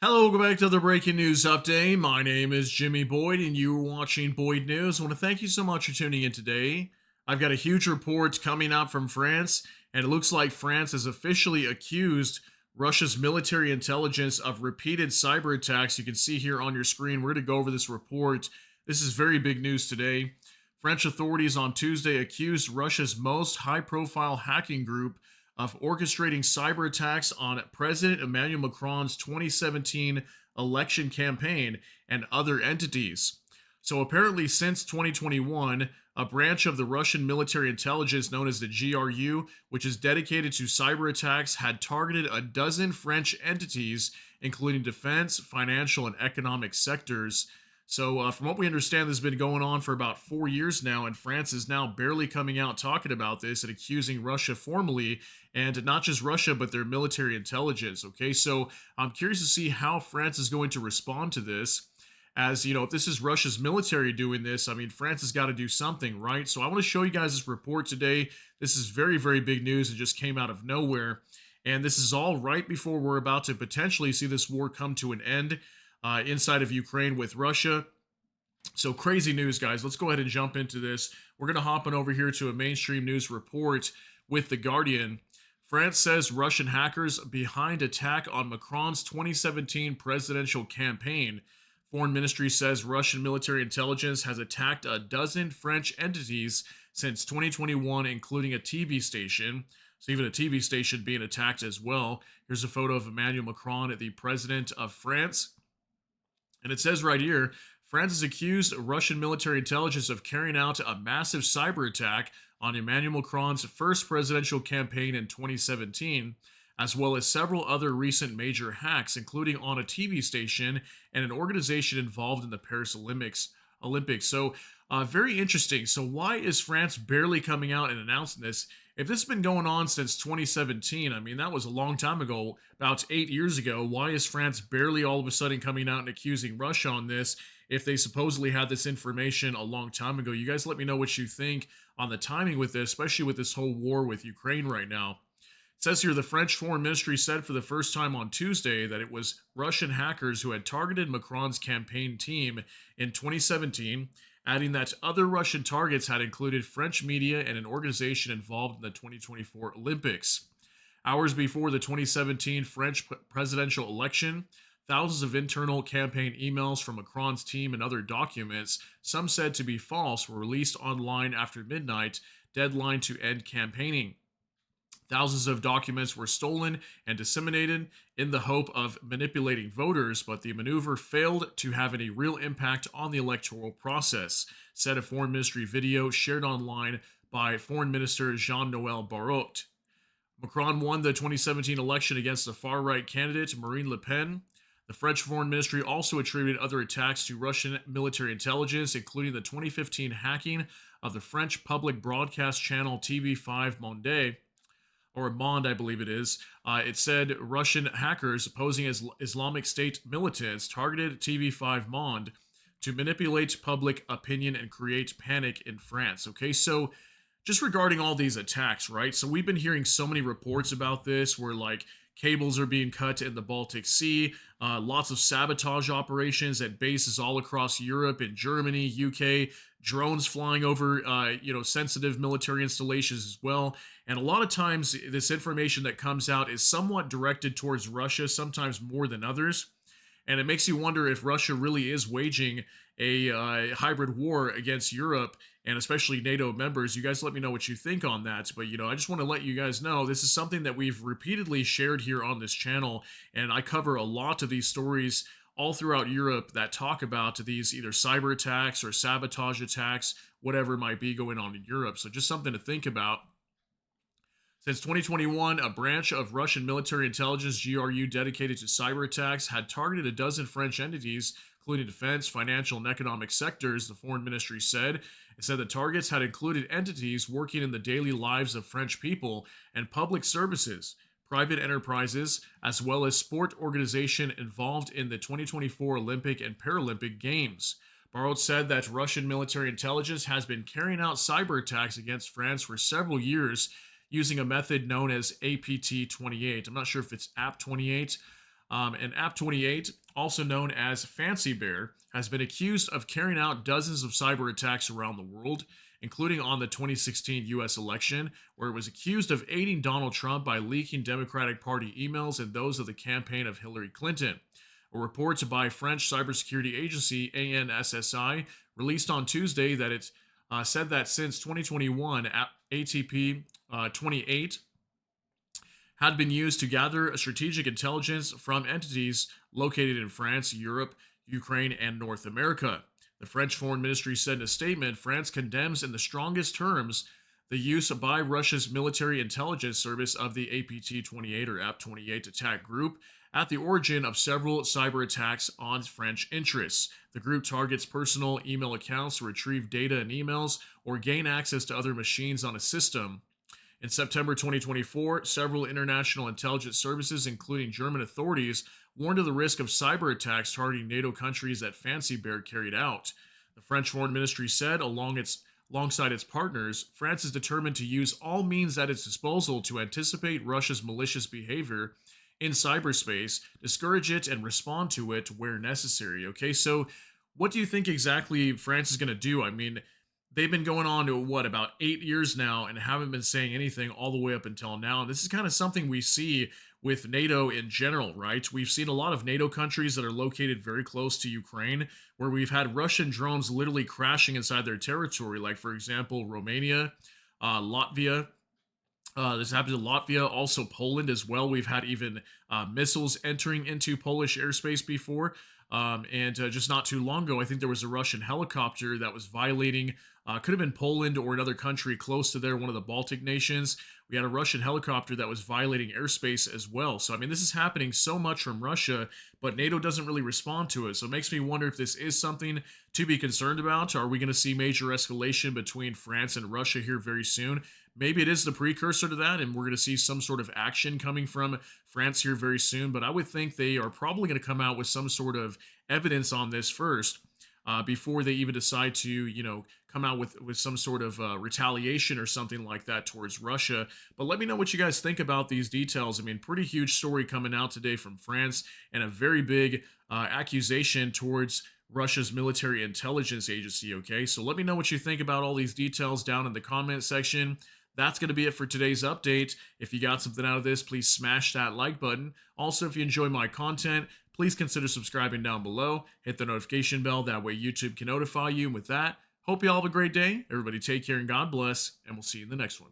Hello, welcome back to the breaking news update. My name is Jimmy Boyd, and you are watching Boyd News. I want to thank you so much for tuning in today. I've got a huge report coming out from France, and it looks like France has officially accused Russia's military intelligence of repeated cyber attacks. You can see here on your screen. We're going to go over this report. This is very big news today. French authorities on Tuesday accused Russia's most high profile hacking group of orchestrating cyber attacks on President Emmanuel Macron's 2017 election campaign and other entities. So, apparently, since 2021, a branch of the Russian military intelligence known as the GRU, which is dedicated to cyber attacks, had targeted a dozen French entities, including defense, financial, and economic sectors. So, from what we understand, this has been going on for about 4 years now, and France is now barely coming out talking about this and accusing Russia formally, and not just Russia, but their military intelligence. Okay, so I'm curious to see how France is going to respond to this. As you know, if this is Russia's military doing this, I mean, France has got to do something, right? So, I want to show you guys this report today. This is very, very big news. It just came out of nowhere. And this is all right before we're about to potentially see this war come to an end inside of Ukraine with Russia. So crazy news, guys. Let's go ahead and jump into this. We're going to hop on over here to a mainstream news report with The Guardian. France says Russian hackers behind attack on Macron's 2017 presidential campaign. Foreign Ministry says Russian military intelligence has attacked a dozen French entities since 2021, including a TV station. So even a TV station being attacked as well. Here's a photo of Emmanuel Macron, the president of France. And it says right here, France has accused Russian military intelligence of carrying out a massive cyber attack on Emmanuel Macron's first presidential campaign in 2017, as well as several other recent major hacks, including on a TV station and an organization involved in the Paris Olympics. So, very interesting. So, why is France barely coming out and announcing this? If this has been going on since 2017, I mean, that was a long time ago, about 8 years ago. Why is France barely all of a sudden coming out and accusing Russia on this if they supposedly had this information a long time ago? You guys let me know what you think on the timing with this, especially with this whole war with Ukraine right now. It says here the French Foreign Ministry said for the first time on Tuesday that it was Russian hackers who had targeted Macron's campaign team in 2017, adding that other Russian targets had included French media and an organization involved in the 2024 Olympics. Hours before the 2017 French presidential election, thousands of internal campaign emails from Macron's team and other documents, some said to be false, were released online after midnight, deadline to end campaigning. Thousands of documents were stolen and disseminated in the hope of manipulating voters, but the maneuver failed to have any real impact on the electoral process, said a Foreign Ministry video shared online by Foreign Minister Jean-Noel Barrot. Macron won the 2017 election against the far-right candidate Marine Le Pen. The French Foreign Ministry also attributed other attacks to Russian military intelligence, including the 2015 hacking of the French public broadcast channel TV5 Monde, or Mond, I believe it is. It said Russian hackers posing as Islamic State militants targeted TV5 Mond to manipulate public opinion and create panic in France. Okay, so just regarding all these attacks, right? So we've been hearing so many reports about this where like cables are being cut in the Baltic Sea, lots of sabotage operations at bases all across Europe and Germany, UK, drones flying over, sensitive military installations as well. And a lot of times this information that comes out is somewhat directed towards Russia, sometimes more than others. And it makes you wonder if Russia really is waging a hybrid war against Europe and especially NATO members. You guys let me know what you think on that. But, I just want to let you guys know this is something that we've repeatedly shared here on this channel. And I cover a lot of these stories all throughout Europe that talk about these either cyber attacks or sabotage attacks, whatever might be going on in Europe. So just something to think about. Since 2021, a branch of Russian military intelligence, GRU, dedicated to cyber attacks had targeted a dozen French entities, including defense, financial, and economic sectors, the Foreign Ministry said. It said the targets had included entities working in the daily lives of French people and public services, private enterprises, as well as sport organization involved in the 2024 Olympic and Paralympic Games. Barrot said that Russian military intelligence has been carrying out cyber attacks against France for several years using a method known as APT 28. I'm not sure if it's AP 28. And App 28, also known as Fancy Bear, has been accused of carrying out dozens of cyber attacks around the world, including on the 2016 US election, where it was accused of aiding Donald Trump by leaking Democratic Party emails and those of the campaign of Hillary Clinton. A report by French cybersecurity agency ANSSI released on Tuesday that it said that since 2021, ATP 28 had been used to gather strategic intelligence from entities located in France, Europe, Ukraine, and North America. The French Foreign Ministry said in a statement France condemns in the strongest terms the use by Russia's military intelligence service of the APT 28 or AP 28 attack group at the origin of several cyber attacks on French interests. The group targets personal email accounts to retrieve data and emails or gain access to other machines on a system. In September 2024, several international intelligence services, including German authorities, warned of the risk of cyber attacks targeting NATO countries that Fancy Bear carried out. The French Foreign Ministry said, alongside its partners, France is determined to use all means at its disposal to anticipate Russia's malicious behavior in cyberspace, discourage it, and respond to it where necessary. Okay, so what do you think exactly France is going to do? I mean, they've been going on to what, about 8 years now, and haven't been saying anything all the way up until now. And this is kind of something we see with NATO in general, right? We've seen a lot of NATO countries that are located very close to Ukraine, where we've had Russian drones literally crashing inside their territory, like, for example, Romania, Latvia. This happened to Latvia, also Poland as well. We've had even missiles entering into Polish airspace before. And just not too long ago, I think there was a Russian helicopter that was violating, could have been Poland or another country close to there, one of the Baltic nations. We had a Russian helicopter that was violating airspace as well. So, I mean, this is happening so much from Russia, but NATO doesn't really respond to it. So it makes me wonder if this is something to be concerned about. Are we going to see major escalation between France and Russia here very soon? Maybe it is the precursor to that, and we're going to see some sort of action coming from France here very soon. But I would think they are probably going to come out with some sort of evidence on this first before they even decide to, come out with some sort of retaliation or something like that towards Russia. But let me know what you guys think about these details. I mean, pretty huge story coming out today from France, and a very big accusation towards Russia's military intelligence agency. Okay, so let me know what you think about all these details down in the comment section. That's going to be it for today's update. If you got something out of this, please smash that like button. Also, if you enjoy my content, please consider subscribing down below. Hit the notification bell. That way YouTube can notify you. And with that, hope you all have a great day. Everybody take care and God bless. And we'll see you in the next one.